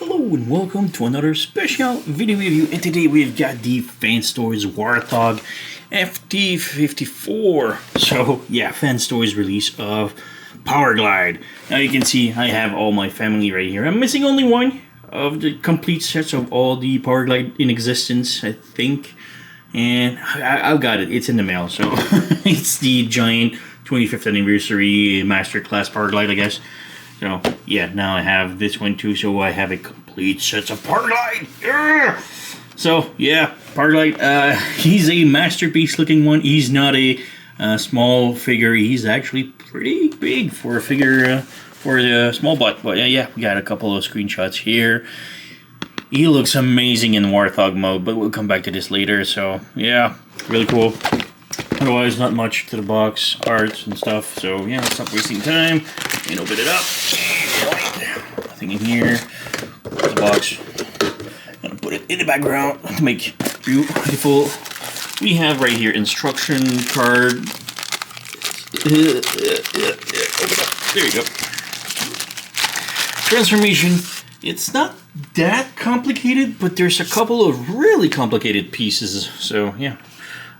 Hello and welcome to another special video review, and today we've got the Fanstoys Warthog FT-54. So yeah, Fanstoys release of Power Glide. Now you can see I have all my family right here. I'm missing only one of the complete sets of all the Power Glide in existence, I think. And I've got it, it's in the mail, so it's the giant 25th anniversary Masterclass Power Glide, I guess. So, yeah, now I have this one too, so I have a complete set of Power Glide! Yeah! So, yeah, Power Glide, he's a masterpiece looking one. He's not a small figure, he's actually pretty big for a figure, for the small butt. But yeah, we got a couple of screenshots here. He looks amazing in Warthog mode, but we'll come back to this later. So, yeah, really cool. Otherwise, not much to the box, art and stuff. So, yeah, let's not wasting time and open it up. Nothing in here. Close the box. Gonna put it in the background to make beautiful. We have right here instruction card. Open up. There you go. Transformation. It's not that complicated, but there's a couple of really complicated pieces. So, yeah.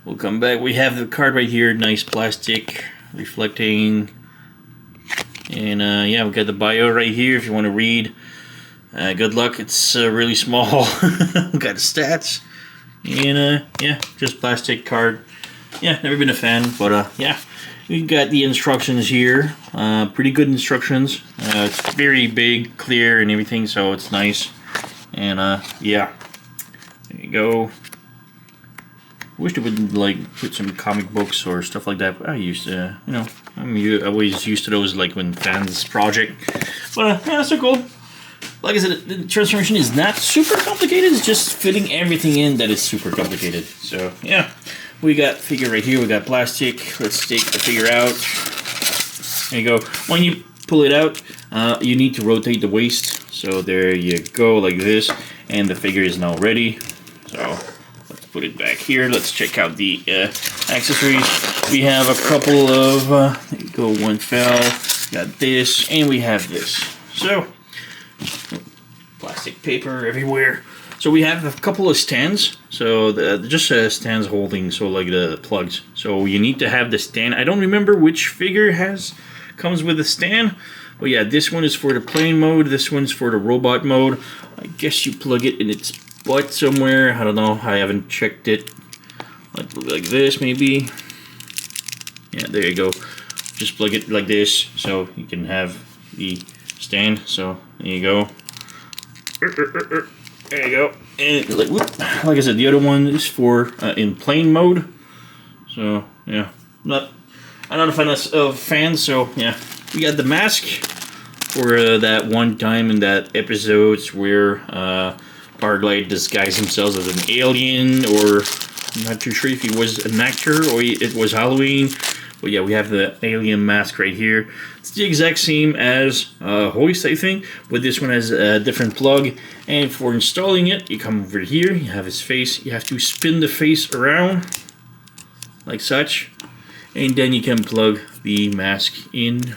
We'll come back. We have the card right here, nice plastic, reflecting. And yeah, we got the bio right here if you want to read. Good luck, it's really small. We got the stats. And yeah, just plastic card. Yeah, never been a fan, but yeah. We got the instructions here. Pretty good instructions. It's very big, clear, and everything, so it's nice. And yeah, there you go. Wish they would like put some comic books or stuff like that. But I used to, you know, I'm always used to those, like when fans project. But yeah, so cool. Like I said, the transformation is not super complicated. It's just fitting everything in that is super complicated. So yeah, we got figure right here. We got plastic. Let's take the figure out. There you go. When you pull it out, you need to rotate the waist. So there you go, like this, and the figure is now ready. So. Put it back here. Let's check out the accessories. We have a couple of, there you go, one fell. Got this, and we have this. So, plastic paper everywhere. So we have a couple of stands. So just stands holding, so like the plugs. So you need to have the stand. I don't remember which figure comes with a stand. But yeah, this one is for the plane mode. This one's for the robot mode. I guess you plug it in its butt somewhere. I don't know. I haven't checked it. Like this, maybe. Yeah, there you go. Just plug it like this, so you can have the stand. So there you go. There you go. And like I said, the other one is for in plane mode. So yeah, I'm not a fan of fans. So yeah, we got the mask for that one time in that episodes where Power Glide disguised himself as an alien, or I'm not too sure if he was an actor or it was Halloween. But yeah, we have the alien mask right here. It's the exact same as Hoist, I think, but this one has a different plug. And for installing it, you come over here, you have his face. You have to spin the face around, like such. And then you can plug the mask in.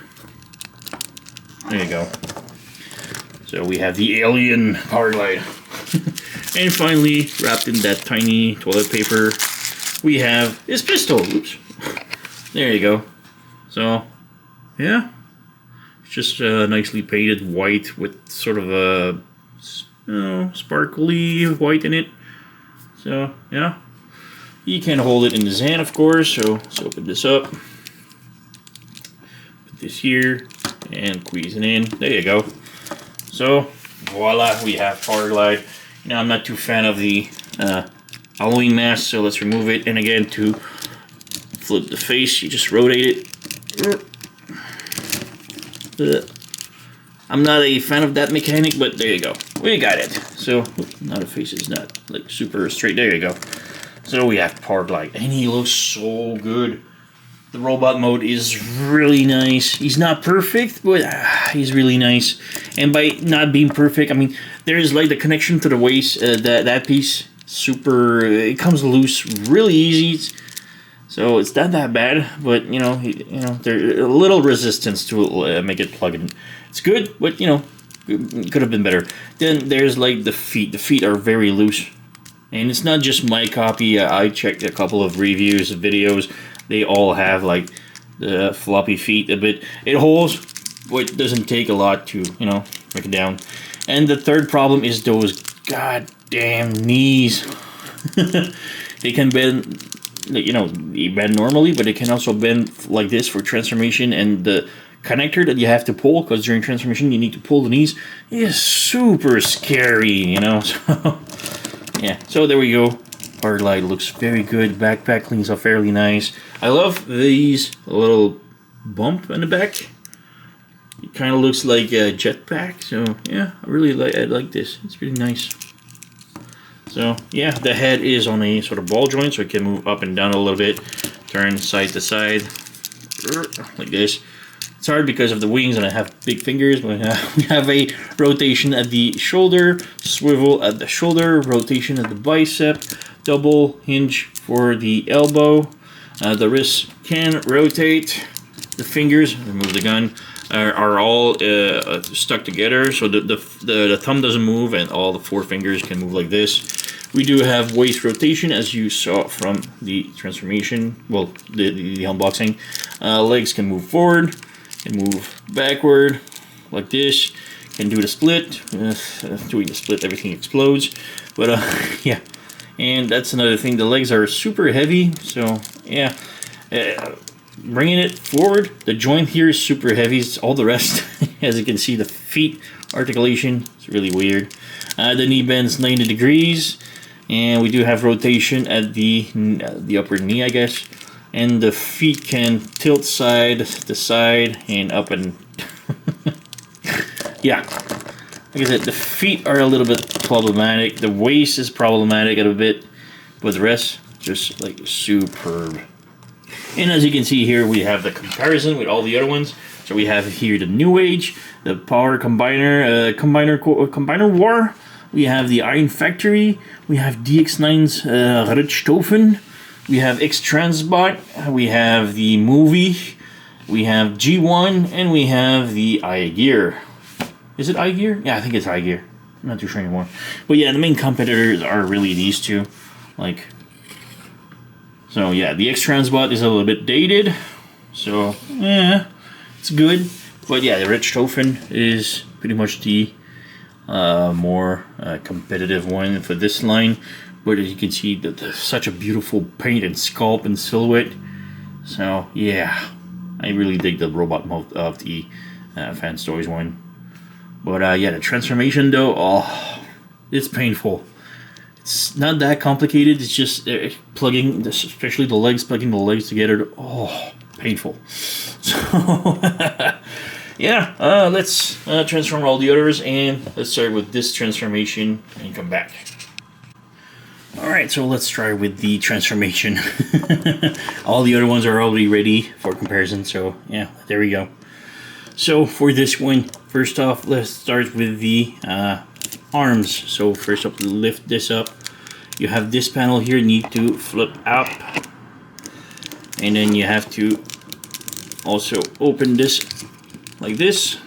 There you go. So we have the alien Power Glide. And finally, wrapped in that tiny toilet paper, we have his pistol. Oops. There you go. So, yeah. It's just nicely painted white with sort of a sparkly white in it. So, yeah. You can hold it in his hand, of course. So, let's open this up. Put this here. And squeeze it in. There you go. So, voila, we have Power Glide. Now, I'm not too fan of the Halloween mask, so let's remove it. And again, to flip the face, you just rotate it. I'm not a fan of that mechanic, but there you go. We got it. So, now the face is not like super straight. There you go. So, we have Power Glide, and he looks so good. The robot mode is really nice. He's not perfect, but he's really nice. And by not being perfect, I mean, there's like the connection to the waist, that piece, super, it comes loose really easy. So it's not that bad, but there's a little resistance to make it plug in. It's good, but Could have been better. Then there's like the feet. The feet are very loose. And it's not just my copy. I checked a couple of reviews, videos. They all have like the floppy feet a bit. It holds, but it doesn't take a lot to, you know, break it down. And the third problem is those goddamn knees. They can bend, you know, they bend normally, but they can also bend like this for transformation. And the connector that you have to pull, because during transformation you need to pull the knees, is super scary, you know. So yeah, so there we go. Power light looks very good. Backpack cleans up fairly nice. I love these little bump in the back. It kind of looks like a jetpack. So yeah, I like this. It's really nice. So yeah, the head is on a sort of ball joint, so it can move up and down a little bit, turn side to side, like this. It's hard because of the wings and I have big fingers, but we have a rotation at the shoulder, swivel at the shoulder, rotation at the bicep, double hinge for the elbow. The wrists can rotate. The fingers, remove the gun, are all stuck together, so the thumb doesn't move and all the four fingers can move like this. We do have waist rotation, as you saw from the transformation, well, the unboxing. Legs can move forward, can move backward, like this. Can do the split. Doing the split, everything explodes. But yeah, and that's another thing. The legs are super heavy, so yeah. Bringing it forward, the joint here is super heavy. It's all the rest. As you can see, the feet articulation is really weird. The knee bends 90 degrees, and we do have rotation at the upper knee, I guess. And the feet can tilt side to side and up and yeah. Like I said, the feet are a little bit problematic. The waist is problematic a bit, but the rest just like superb. And as you can see here, we have the comparison with all the other ones. So we have here the New Age, the Power Combiner War. We have the Iron Factory. We have DX9's Richthofen. We have X-Transbot. We have the Movie. We have G1, and we have the iGear. Is it iGear? Yeah, I think it's iGear. I'm not too sure anymore. But yeah, the main competitors are really these two. Like. So yeah, the X-Transbot is a little bit dated, so yeah, it's good. But yeah, the Richthofen is pretty much the more competitive one for this line. But as you can see, such a beautiful paint and sculpt and silhouette. So yeah, I really dig the robot mode of the Fanstoys one. But yeah, the transformation though, oh, it's painful. It's not that complicated. It's just plugging, especially the legs, plugging the legs together. Oh, painful. So, yeah, let's transform all the others, and let's start with this transformation and come back. Alright, so let's start with the transformation. All the other ones are already ready for comparison, so yeah, there we go. So for this one, first off, let's start with the arms. So first up, lift this up. You have this panel here, need to flip up, and then you have to also open this like this.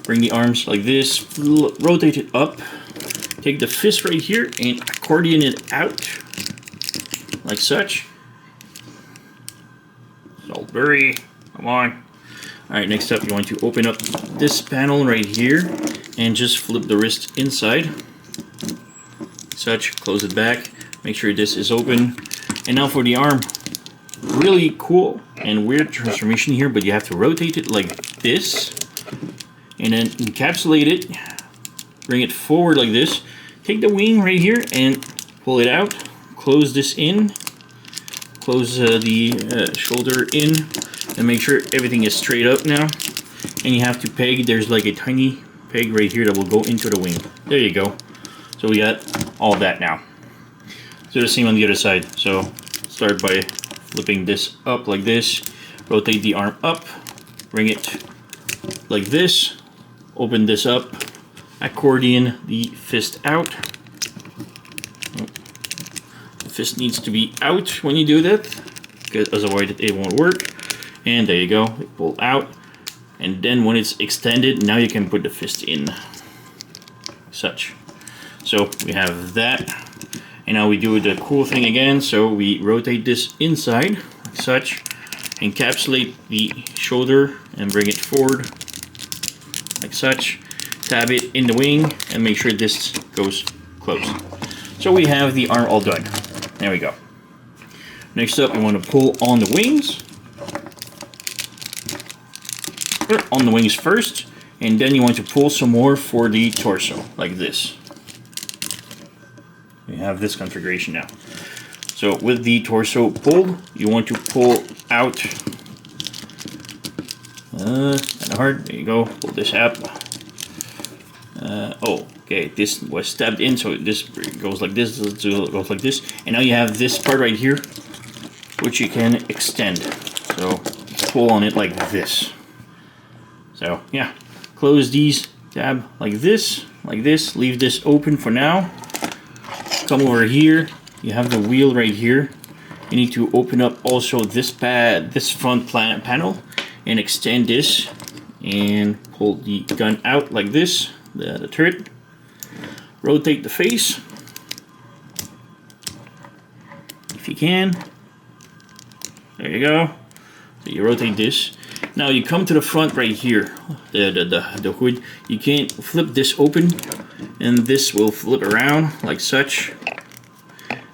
Bring the arms like this, rotate it up. Take the fist right here and accordion it out like such. Salisbury, come on. Alright, next up you want to open up this panel right here and just flip the wrist inside. Such, close it back, make sure this is open. And now for the arm. Really cool and weird transformation here, but you have to rotate it like this. And then encapsulate it. Bring it forward like this. Take the wing right here and pull it out. Close this in. Close the shoulder in. And make sure everything is straight up now. And you have to peg, there's like a tiny peg right here that will go into the wing. There you go. So we got all that now. Do the same on the other side. So start by flipping this up like this. Rotate the arm up. Bring it like this. Open this up. Accordion the fist out. The fist needs to be out when you do that, because otherwise it won't work. And there you go, pull out, And then when it's extended, now you can put the fist in. Such. So we have that. And now we do the cool thing again. So we rotate this inside, like such. Encapsulate the shoulder and bring it forward, like such. Tab it in the wing and make sure this goes close. So we have the arm all done. There we go. Next up, we want to pull on the wings. On the wings first, and then you want to pull some more for the torso, like this. We have this configuration now. So with the torso pulled, you want to pull out. Kind of hard. There you go. Pull this out. Oh, okay. This was stabbed in, so this goes like this. This goes like this, and now you have this part right here, which you can extend. So pull on it like this. So yeah, close these, tab like this, leave this open for now. Come over here, you have the wheel right here. You need to open up also this front panel and extend this and pull the gun out like this, the turret. Rotate the face, if you can. There you go. So you rotate this. Now you come to the front right here, the hood. You can flip this open, and this will flip around like such,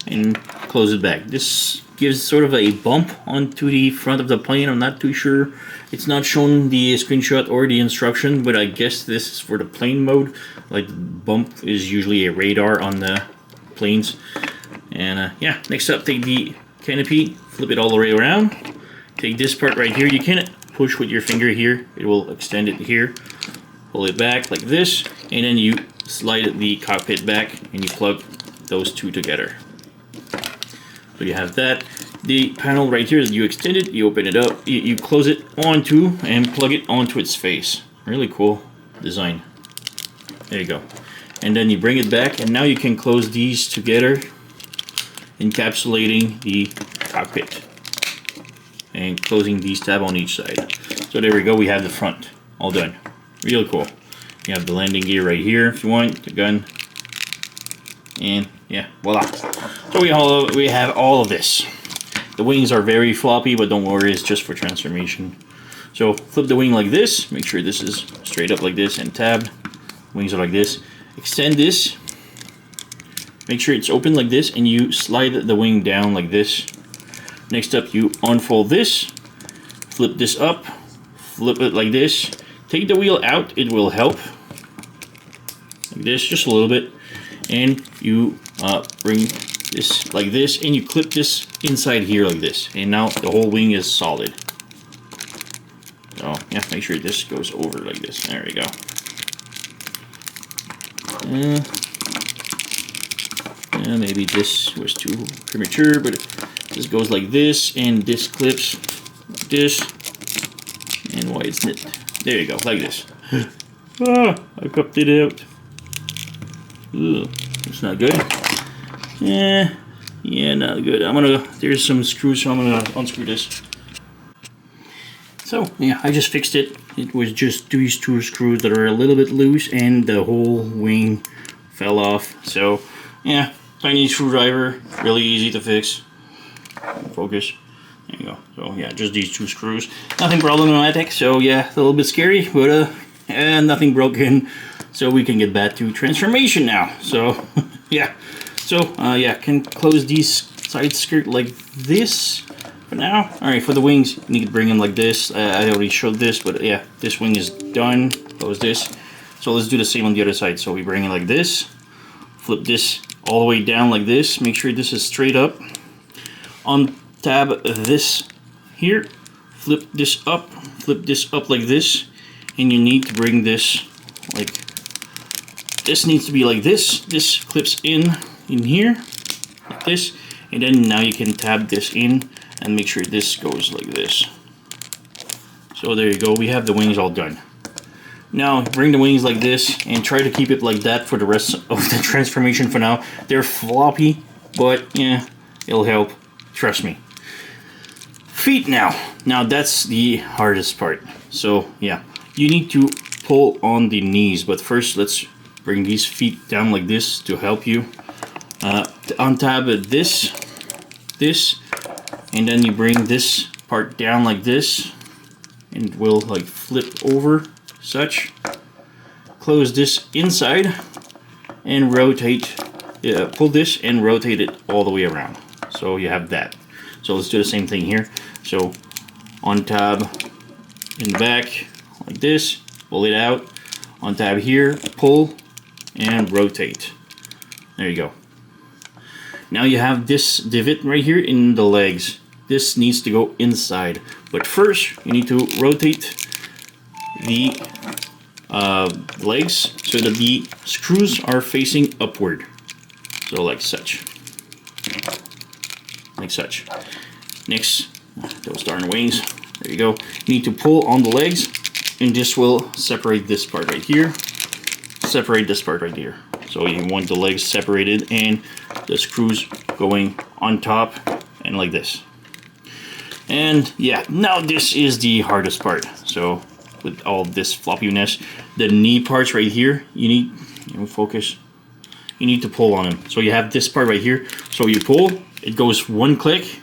and close it back. This gives sort of a bump onto the front of the plane. I'm not too sure. It's not shown the screenshot or the instruction, but I guess this is for the plane mode. Like bump is usually a radar on the planes. And yeah, next up, take the canopy, flip it all the way around. Take this part right here. You can push with your finger here, it will extend it here. Pull it back like this, and then you slide the cockpit back and you plug those two together. So you have that. The panel right here that you extend it, you open it up, you close it onto and plug it onto its face. Really cool design. There you go. And then you bring it back, and now you can close these together, encapsulating the cockpit. And closing these tabs on each side. So there we go, we have the front all done. Really cool. You have the landing gear right here if you want, the gun, and yeah, voila. So we have all of this. The wings are very floppy, but don't worry, it's just for transformation. So flip the wing like this, make sure this is straight up like this and tabbed. Wings are like this. Extend this, make sure it's open like this, and you slide the wing down like this. Next up, you unfold this, flip this up, flip it like this. Take the wheel out, it will help. Like this, just a little bit. And you bring this like this, and you clip this inside here like this. And now the whole wing is solid. So yeah, make sure this goes over like this. There we go. Maybe this was too premature, but this goes like this, and this clips like this, and why isn't it? There you go, like this. I cupped it out. Ooh, it's not good. Yeah, not good. There's some screws, so I'm gonna unscrew this. So yeah, I just fixed it. It was just these two screws that are a little bit loose, and the whole wing fell off. So yeah, tiny screwdriver, really easy to fix. Focus. There you go. So yeah, just these two screws. Nothing problematic. So yeah, a little bit scary, but nothing broken. So we can get back to transformation now. So yeah. So yeah, can close these side skirt like this for now. All right, for the wings, you need to bring them like this. I already showed this, but yeah, this wing is done. Close this. So let's do the same on the other side. So we bring it like this. Flip this all the way down like this. Make sure this is straight up. Untab this here, flip this up like this, and you need to bring this like this. Needs to be like this. This clips in here like this, and then now you can tab this in and make sure this goes like this. So there you go, we have the wings all done. Now bring the wings like this and try to keep it like that for the rest of the transformation for now. They're floppy, but yeah, it'll help. Trust me. Feet now. Now that's the hardest part. So yeah, you need to pull on the knees, but first let's bring these feet down like this to help you. Untab this, and then you bring this part down like this, and it will like flip over such. Close this inside and rotate, pull this and rotate it all the way around. So you have that. So let's do the same thing here. So on tab in the back like this, pull it out. On tab here, pull and rotate. There you go. Now you have this divot right here in the legs. This needs to go inside. But first, you need to rotate the legs so that the screws are facing upward. So like such. Like such. Next, those darn wings. There you go. You need to pull on the legs, and this will separate this part right here. Separate this part right here. So you want the legs separated and the screws going on top and like this. And yeah, now this is the hardest part. So with all this floppiness, the knee parts right here, you need, focus, you need to pull on them. So you have this part right here. So you pull, it goes one click,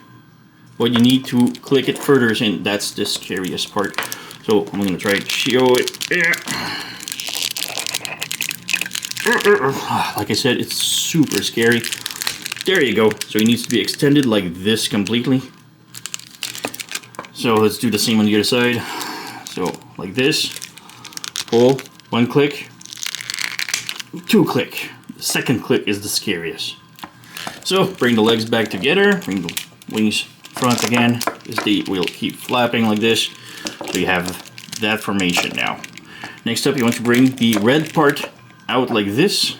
but you need to click it further, and that's the scariest part. So I'm gonna try to show it. Like I said, it's super scary. There you go. So it needs to be extended like this completely. So let's do the same on the other side. So like this, pull, one click, two click. The second click is the scariest. So bring the legs back together, bring the wings front again. They will keep flapping like this. So you have that formation now. Next up, you want to bring the red part out like this,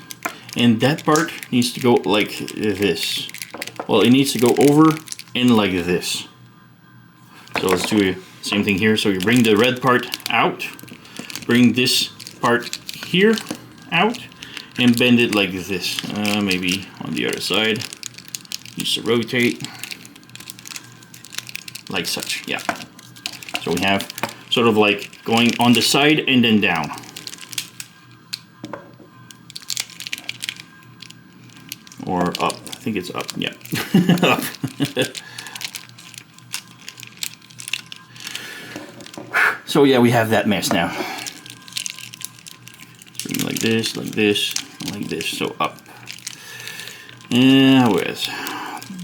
and that part needs to go like this. Well, it needs to go over and like this. So let's do the same thing here. So you bring the red part out, bring this part here out, and bend it like this. Maybe on the other side. Needs to rotate like such. Yeah. So we have sort of like going on the side and then down. Or up. I think it's up. Yeah. Up. So yeah, we have that mess now. Bring like this, like this, like this. So up. And with.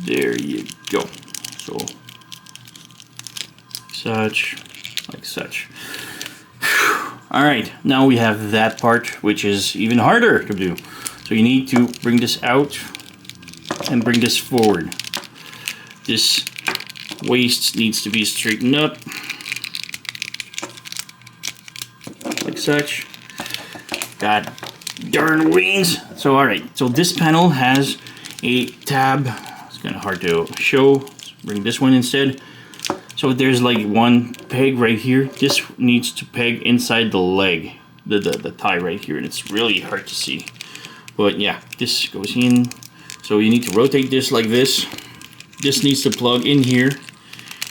There you go. So such, like such. All right, now we have that part, which is even harder to do. So you need to bring this out and bring this forward. This waist needs to be straightened up, like such. God darn wings. So all right, so this panel has a tab. It's kind of hard to show. Let's bring this one instead. So there's like one peg right here. This needs to peg inside the leg, the thigh right here, and it's really hard to see. But yeah, this goes in. So you need to rotate this like this. This needs to plug in here,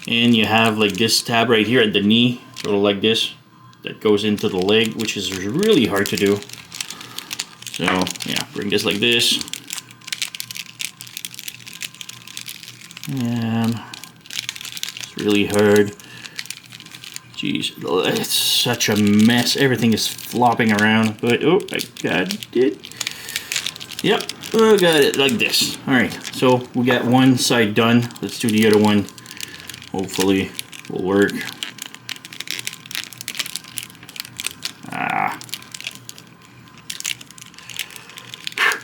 and you have like this tab right here at the knee, sort of like this, that goes into the leg, which is really hard to do. So yeah, bring this like this, and it's really hard. Jeez, it's such a mess. Everything is flopping around, but oh, I got it. Yep, I got it like this. All right, so we got one side done. Let's do the other one. Hopefully, it will work.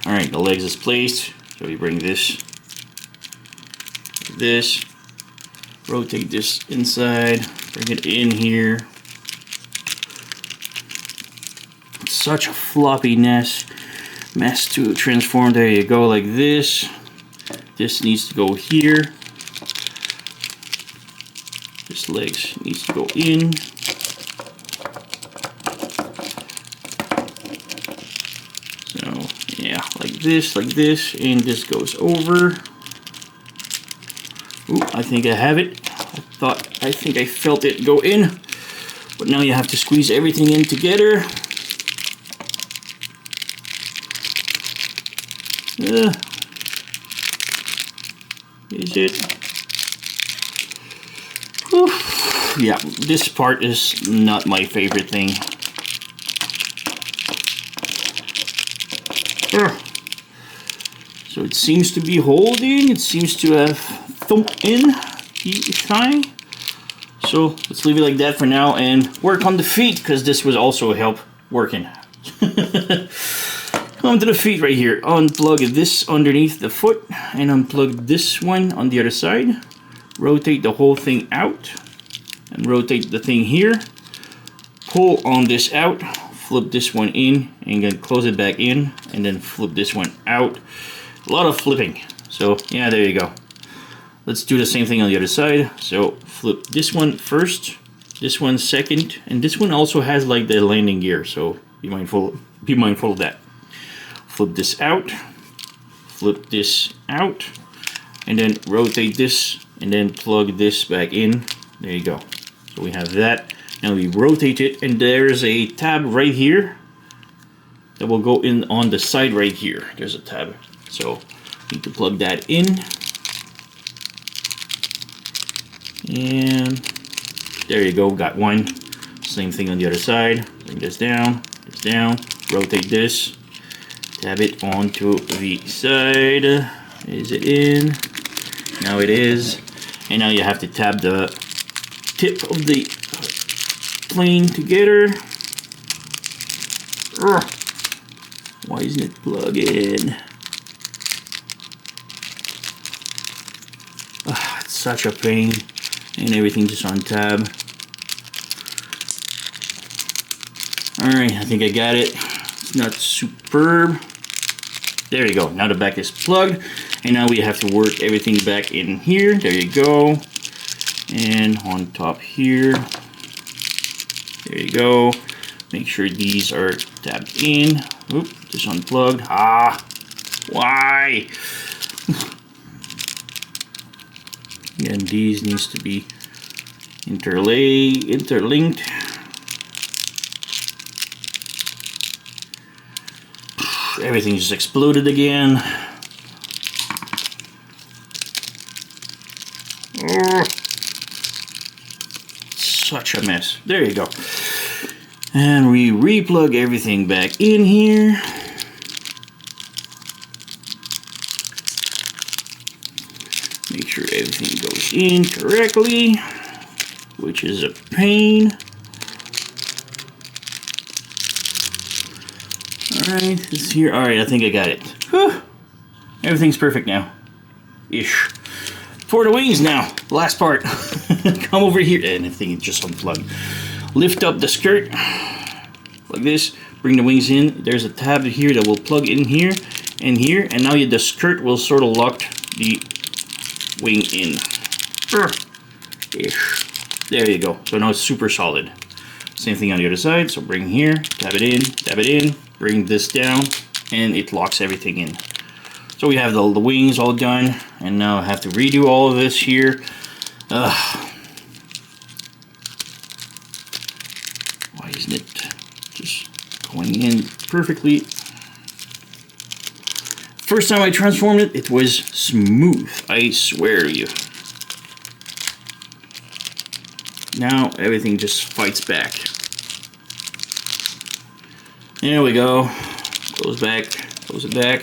All right, the legs is placed. So we bring this, rotate this inside, bring it in here. It's such a floppy mess to transform. There you go, like this. This needs to go here. This legs needs to go in. So yeah, like this, and this goes over. Ooh, I think I have it. I think I felt it go in. But now you have to squeeze everything in together. Is it? Whew. Yeah, this part is not my favorite thing. So it seems to be holding, it seems to have thumped in the thigh. So let's leave it like that for now and work on the feet, because this would also help working. Come to the feet right here. Unplug this underneath the foot and unplug this one on the other side. Rotate the whole thing out and rotate the thing here. Pull on this out, flip this one in and then close it back in and then flip this one out. A lot of flipping. So yeah, there you go. Let's do the same thing on the other side. So flip this one first, this one second, and this one also has like the landing gear, so be mindful of that. Flip this out, flip this out, and then rotate this and then plug this back in. There you go. So we have that. Now we rotate it and there's a tab right here that will go in on the side right here. There's a tab. So need to plug that in. And there you go, got one. Same thing on the other side. Bring this down, rotate this, tab it onto the side. Is it in? Now it is. And now you have to tab the tip of the plane together. Why isn't it plugging? It's such a pain. And everything just on tab. Alright, I think I got it. It's not superb. There you go. Now the back is plugged. And now we have to work everything back in here. There you go. And on top here. There you go. Make sure these are tabbed in. Oop, just unplugged. Why? And these needs to be interlinked. Everything just exploded again. Such a mess. There you go. And we replug everything back in here. Make sure everything goes in correctly, which is a pain. Alright, this is here. Alright, I think I got it. Whew. Everything's perfect now. Ish. For the wings now. Last part. Come over here. And I think it just unplugged. Lift up the skirt. Like this. Bring the wings in. There's a tab here that will plug in here and here. And now the skirt will sort of lock the wing in. Ish. There you go. So now it's super solid. Same thing on the other side. So bring here, tab it in, bring this down, and it locks everything in. So we have the wings all done, and now I have to redo all of this here. Why isn't it just going in perfectly? First time I transformed it, it was smooth, I swear to you. Now everything just fights back. There we go. Close back, close it back.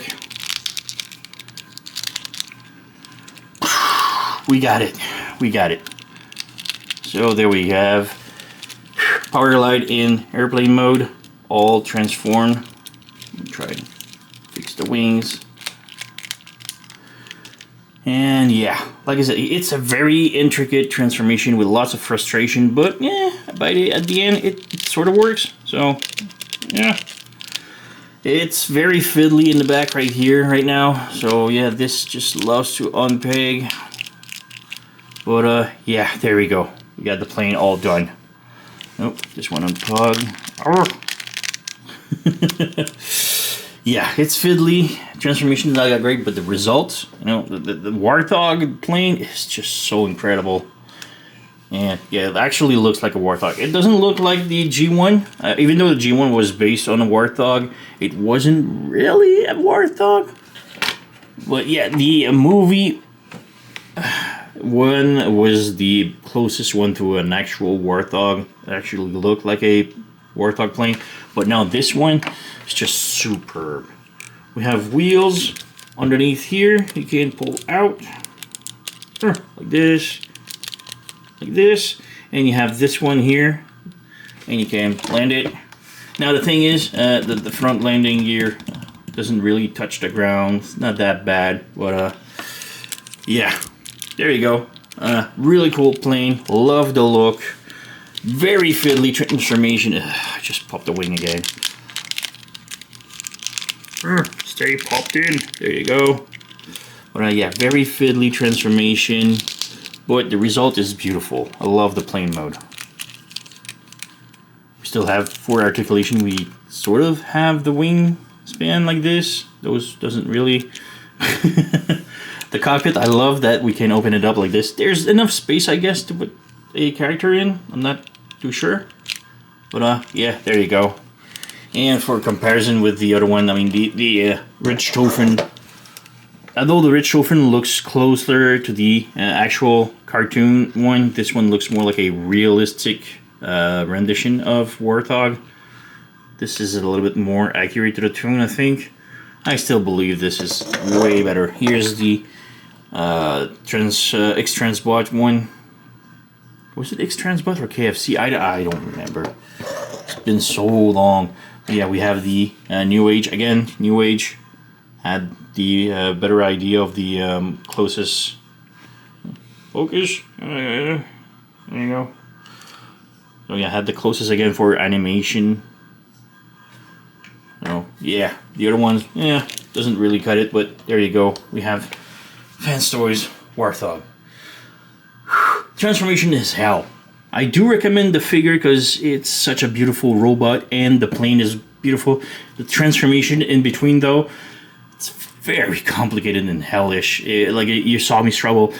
We got it. We got it. So there we have power glide in airplane mode, all transformed. Let me try and fix the wings. And yeah, like I said, it's a very intricate transformation with lots of frustration, but yeah, at the end, it sort of works. So yeah, it's very fiddly in the back right here, right now. So yeah, this just loves to unpeg. But yeah, there we go. We got the plane all done. Nope, just want to unplug. Yeah, it's fiddly. Transformation is not that great, but the results, you know, the Warthog plane is just so incredible. And yeah, it actually looks like a Warthog. It doesn't look like the G1. Even though the G1 was based on a Warthog, it wasn't really a Warthog. But yeah, the movie one was the closest one to an actual Warthog. It actually looked like a Warthog plane. But now this one is just superb. We have wheels underneath here. You can pull out like this. Like this, and you have this one here, and you can land it. Now the thing is, the front landing gear doesn't really touch the ground. It's not that bad, but yeah, there you go. Really cool plane. Love the look. Very fiddly transformation. I just popped the wing again. Stay popped in. There you go. But yeah, very fiddly transformation. But the result is beautiful. I love the plane mode. We still have forward articulation. We sort of have the wing span like this. Those doesn't really... The cockpit, I love that we can open it up like this. There's enough space, I guess, to put a character in. I'm not too sure. But yeah, there you go. And for comparison with the other one, I mean, the Richthofen... Although the Richthofen looks closer to the actual cartoon one, this one looks more like a realistic rendition of Warthog. This is a little bit more accurate to the tune, I think. I still believe this is way better. Here's the X-Transbot one. Was it X-Transbot or KFC? I don't remember. It's been so long. But yeah, we have the New Age again. New Age had the better idea of the closest focus. There you go. So yeah, had the closest again for animation. Oh yeah, the other ones, yeah, doesn't really cut it, but there you go. We have Fanstoys Warthog. Transformation is hell. I do recommend the figure because it's such a beautiful robot and the plane is beautiful. The transformation in between though, it's very complicated and hellish. You saw me struggle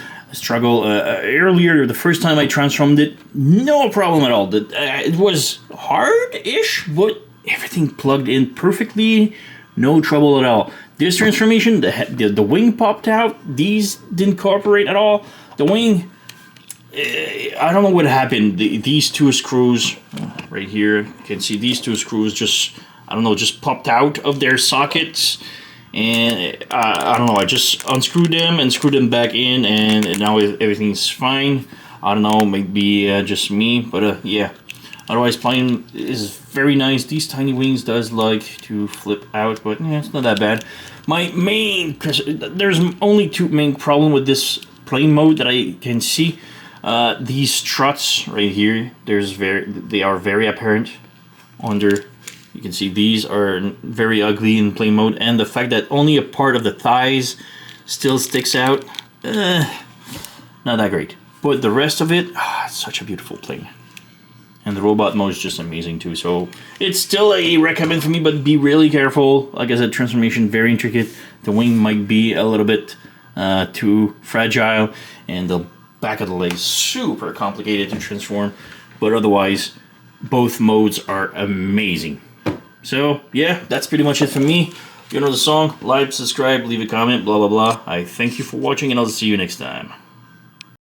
earlier. The first time I transformed it, no problem at all. It was hard-ish, but everything plugged in perfectly, no trouble at all. This transformation, the wing popped out. These didn't cooperate at all. The wing, I don't know what happened. These two screws right here, you can see these two screws just popped out of their sockets. And I don't know, I just unscrewed them and screwed them back in, and now everything's fine. I don't know, maybe just me, but yeah. Otherwise, plane is very nice. These tiny wings does like to flip out, but yeah, it's not that bad. There's only two main problem with this plane mode that I can see. These struts right here, they are very apparent under. You can see these are very ugly in plane mode, and the fact that only a part of the thighs still sticks out, not that great. But the rest of it, it's such a beautiful plane. And the robot mode is just amazing too, so it's still a recommend for me, but be really careful. Like I said, transformation, very intricate. The wing might be a little bit too fragile, and the back of the leg is super complicated to transform, but otherwise, both modes are amazing. So, yeah, that's pretty much it for me. You know the song, like, subscribe, leave a comment, blah, blah, blah. I thank you for watching, and I'll see you next time.